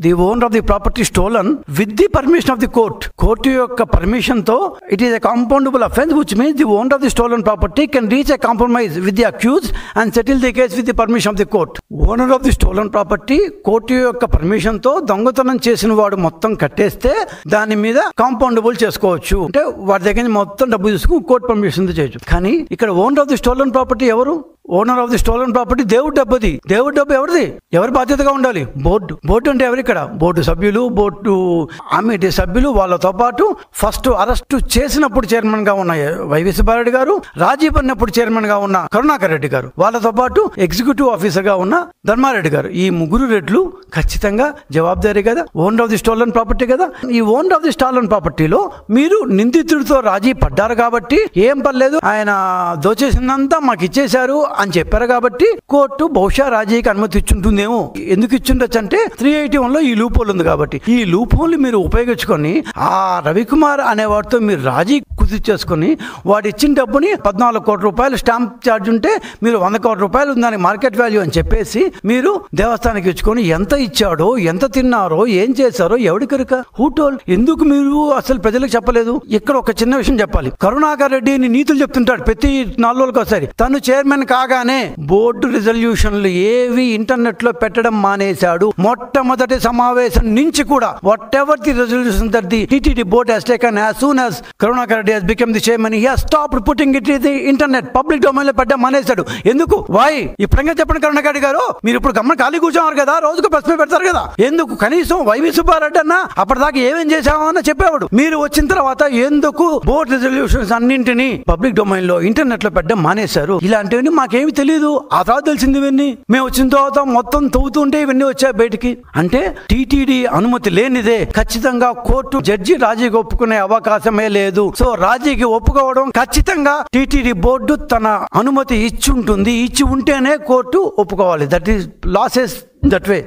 The owner of the property stolen with the permission of the court. Court యొక్క permission తో it is a compoundable offence which means the owner of the stolen property can reach a compromise with the accused and settle the case with the permission of the court. Owner of the stolen property court యొక్క permission తో దొంగతనం చేసిన వాడు మొత్తం కట్టేస్తే దాని మీద compoundable చేసుకోవచ్చు, అంటే వాడి దగ్గర నుంచి మొత్తం డబ్బు తీసుకుని కోర్టు పర్మిషన్ చేయొచ్చు. కానీ ఇక్కడ owner of the stolen property ఎవరు? Owner of the stolen property దేవుడి డబ్బుది. దేవుడి డబ్బు ఎవరిది? ఎవరి బాధ్యతగా ఉండాలి? బోర్డు. బోర్డు అంటే ఎవరు? ఇక్కడ బోర్డు సభ్యులు, బోర్డు కమిటీ సభ్యులు, వాళ్ళతో పాటు ఫస్ట్ అరెస్ట్ చేసినప్పుడు చైర్మన్ గా ఉన్న వైవి సుబ్బారెడ్డి గారు, రాజీ పడినప్పుడు చైర్మన్ గా ఉన్న కరుణాకర్ రెడ్డి గారు, వాళ్ళతో పాటు ఎగ్జిక్యూటివ్ ఆఫీసర్ గా ఉన్న ధర్మారెడ్డి గారు. ఈ ముగ్గురు రెడ్లు ఖచ్చితంగా జవాబుదారీ కదా, owner of the stolen property కదా. ఈ ఓనర్ ఆఫ్ ది స్టోలన్ ప్రాపర్టీలో మీరు నిందితుడితో రాజీ పడ్డారు కాబట్టి ఏం పర్లేదు, ఆయన దోచేసిందంతా మాకు ఇచ్చేశారు అని చెప్పారు కాబట్టి కోర్టు బహుశా రాజీకి అనుమతి ఇచ్చుంటుందేమో. ఎందుకు ఇచ్చుండొచ్చు అంటే 381 లో ఈ లూప్ హోల్ ఉంది కాబట్టి. ఈ లూప్ హోల్ మీరు ఉపయోగించుకొని ఆ రవికుమార్ అనే వాడితో మీరు రాజీ కుదిరి చేసుకుని వాడు ఇచ్చిన డబ్బుని 14 కోట్ల రూపాయలు స్టాంప్ ఛార్జ్ ఉంటే మీరు 100 కోట్ల రూపాయలు దానికి మార్కెట్ వాల్యూ అని చెప్పేసి మీరు దేవస్థానానికి ఇచ్చుకొని ఎంత ఇచ్చాడో, ఎంత తిన్నారో, ఏం చేశారో ఎవడికరిక? హూటోల్ ఎందుకు మీరు అసలు ప్రజలకు చెప్పలేదు? ఇక్కడ ఒక చిన్న విషయం చెప్పాలి. కరుణాకర్ రెడ్డిని నీతులు చెప్తుంటాడు ప్రతి 4 రోజులకు ఒకసారి. తను చైర్మన్ కాగానే బోర్డు రిజల్యూషన్లు ఏవి ఇంటర్నెట్ లో పెట్టడం మానేశాడు. మొట్టమొదటి సమావేశం నుంచి కూడా what ever the resolution that the TTD board has taken as soon as Karunakar Reddy has become the chairman, he has stopped putting it in the internet, public domain లో పెట్టడం మానేశాడు. ఎందుకు? వై? ఇప్పుడంగా చెప్పండి కరుణాకర్ రెడ్డి గారు, మీరు ఇప్పుడు గమ్మని ఖాళీ కూర్చోన్నారు కదా, రోజుకు ప్రశ్న పెడతారు కదా, ఎందుకు? కనీసం వైవి సుబ్బారెడ్డి అన్న అప్పటిదాకా ఏమేం చేశామని చెప్పేవాడు. మీరు వచ్చిన తర్వాత ఎందుకు బోర్డు రిజల్యూషన్స్ అన్నింటినీ పబ్లిక్ డొమైన్ లో ఇంటర్నెట్ లో పెట్టడం మానేశారు? ఇలాంటివన్నీ మాకేమి తెలియదు. ఆ తర్వాత తెలిసింది ఇవన్నీ. మేము వచ్చిన తర్వాత మొత్తం తవ్వుతుంటే ఇవన్నీ వచ్చాయి బయటికి. అంటే టీటీడీ అనుమతి లేనిదే ఖచ్చితంగా కోర్టు జడ్జి రాజీకి ఒప్పుకునే అవకాశమే లేదు. సో రాజీకి ఒప్పుకోవడం ఖచ్చితంగా టీటీడీ బోర్డు తన అనుమతి ఇచ్చి ఉంటుంది. ఇచ్చి ఉంటేనే కోర్టు ఒప్పుకోవాలి. That is law says that way.